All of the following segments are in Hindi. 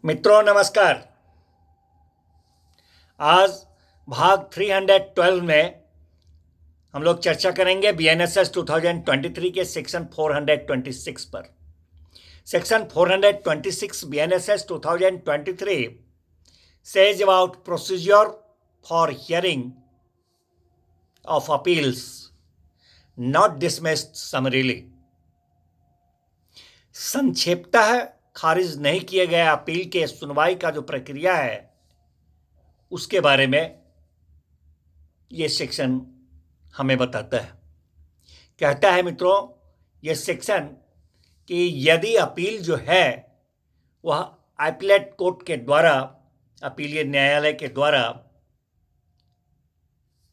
मित्रों नमस्कार। आज भाग 312 में हम लोग चर्चा करेंगे बीएनएसएस 2023 के सेक्शन 426 पर। Section 426 BNSS 2023 says about procedure for hearing of appeals not dismissed summarily। संक्षेपतः खारिज नहीं किए गए अपील के सुनवाई का जो प्रक्रिया है उसके बारे में ये सेक्शन हमें बताता है। कहता है मित्रों ये सेक्शन कि यदि अपील जो है वह अपीलेट कोर्ट के द्वारा, अपीलीय न्यायालय के द्वारा,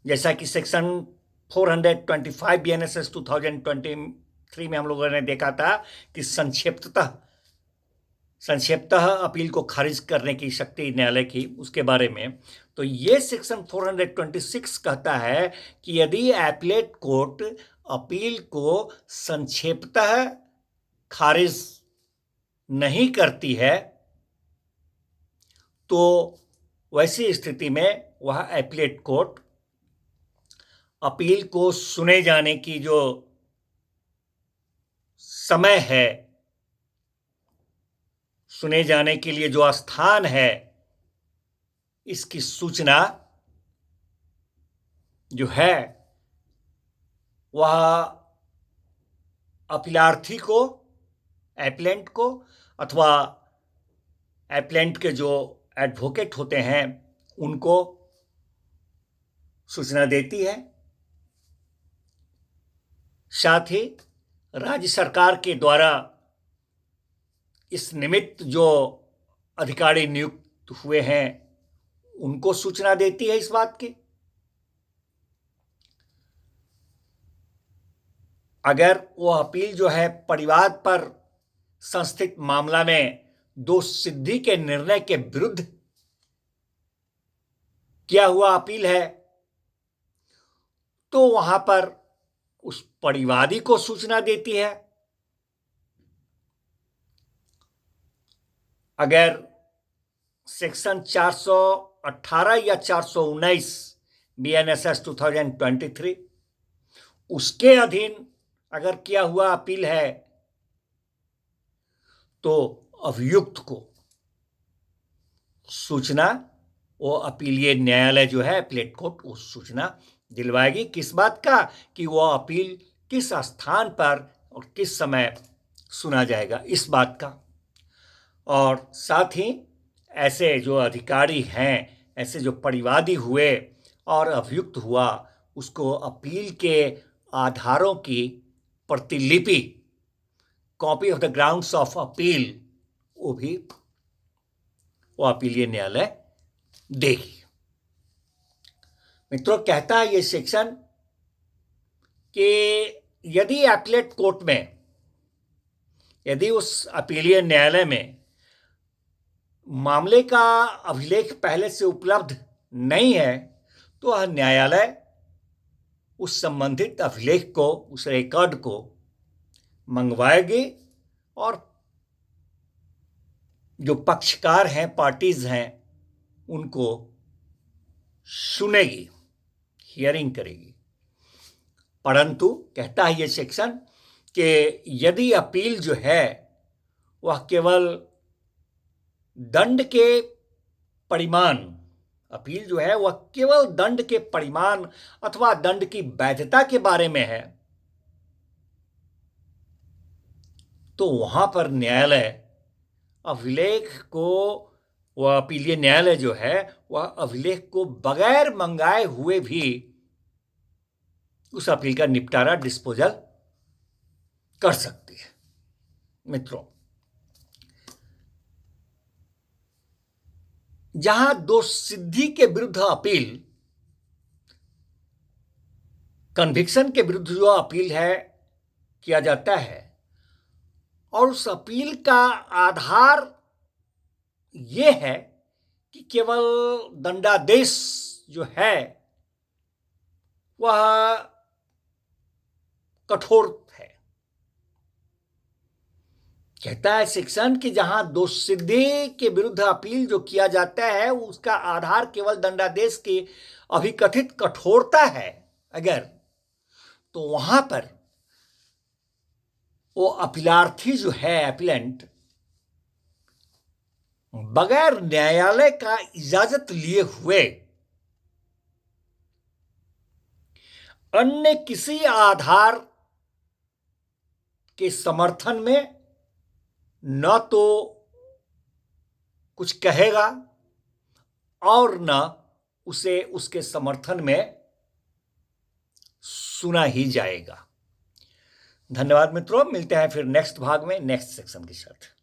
जैसा कि सेक्शन 425 बीएनएसएस 2023 में हम लोगों ने देखा था कि संक्षेपतः अपील को खारिज करने की शक्ति न्यायालय की, उसके बारे में। तो ये सेक्शन 426 कहता है कि यदि अपीलेट कोर्ट अपील को संक्षेपतः खारिज नहीं करती है तो वैसी स्थिति में वह अपीलेट कोर्ट अपील को सुने जाने की जो समय है, सुने जाने के लिए जो स्थान है, इसकी सूचना जो है वह अपीलार्थी को, एप्लेंट को, अथवा एप्लेंट के जो एडवोकेट होते हैं उनको सूचना देती है। साथ ही राज्य सरकार के द्वारा इस निमित्त जो अधिकारी नियुक्त हुए हैं उनको सूचना देती है इस बात की। अगर वो अपील जो है परिवाद पर संस्थित मामला में दोष सिद्धि के निर्णय के विरुद्ध किया हुआ अपील है तो वहां पर उस परिवादी को सूचना देती है। अगर सेक्शन 418 या 419 बीएनएसएस 2023 उसके अधीन अगर किया हुआ अपील है तो अभियुक्त को सूचना, वो अपीलीय न्यायालय जो है अपीलेट कोर्ट, उस सूचना दिलवाएगी। किस बात का? कि वो अपील किस स्थान पर और किस समय सुना जाएगा, इस बात का। और साथ ही ऐसे जो अधिकारी हैं, ऐसे जो परिवादी हुए और अभियुक्त हुआ, उसको अपील के आधारों की प्रतिलिपि, copy of the grounds of appeal, वो भी वो अपीलीय न्यायालय देगी। मित्रों कहता है ये सेक्शन कि यदि अपीलेट कोर्ट में, यदि उस अपीलीय न्यायालय में मामले का अभिलेख पहले से उपलब्ध नहीं है तो वह न्यायालय उस संबंधित अभिलेख को, उस रिकॉर्ड को मंगवाएगी और जो पक्षकार हैं, पार्टीज हैं, उनको सुनेगी, हियरिंग करेगी। परंतु कहता है ये सेक्शन कि यदि अपील जो है वह केवल दंड के परिमाण, अपील जो है वह केवल दंड के परिमाण अथवा दंड की वैधता के बारे में है, तो वहां पर न्यायालय अभिलेख को, वह अपीलीय न्यायालय जो है वह अभिलेख को बगैर मंगाए हुए भी उस अपील का निपटारा, डिस्पोजल कर सकती है। मित्रों, जहां दोष सिद्धि के विरुद्ध अपील, कन्विक्शन के विरुद्ध जो अपील है किया जाता है, और उस अपील का आधार यह है कि केवल दंडादेश जो है वह कठोर है, कहता है सेक्शन कि जहां दोषसिद्धि के विरुद्ध अपील जो किया जाता है उसका आधार केवल दंडादेश की अभिकथित कठोरता है अगर, तो वहां पर वो अपीलार्थी जो है, अपीलेंट, बगैर न्यायालय का इजाजत लिए हुए अन्य किसी आधार के समर्थन में न तो कुछ कहेगा और न उसे उसके समर्थन में सुना ही जाएगा। धन्यवाद मित्रों, मिलते हैं फिर नेक्स्ट भाग में नेक्स्ट सेक्शन के साथ।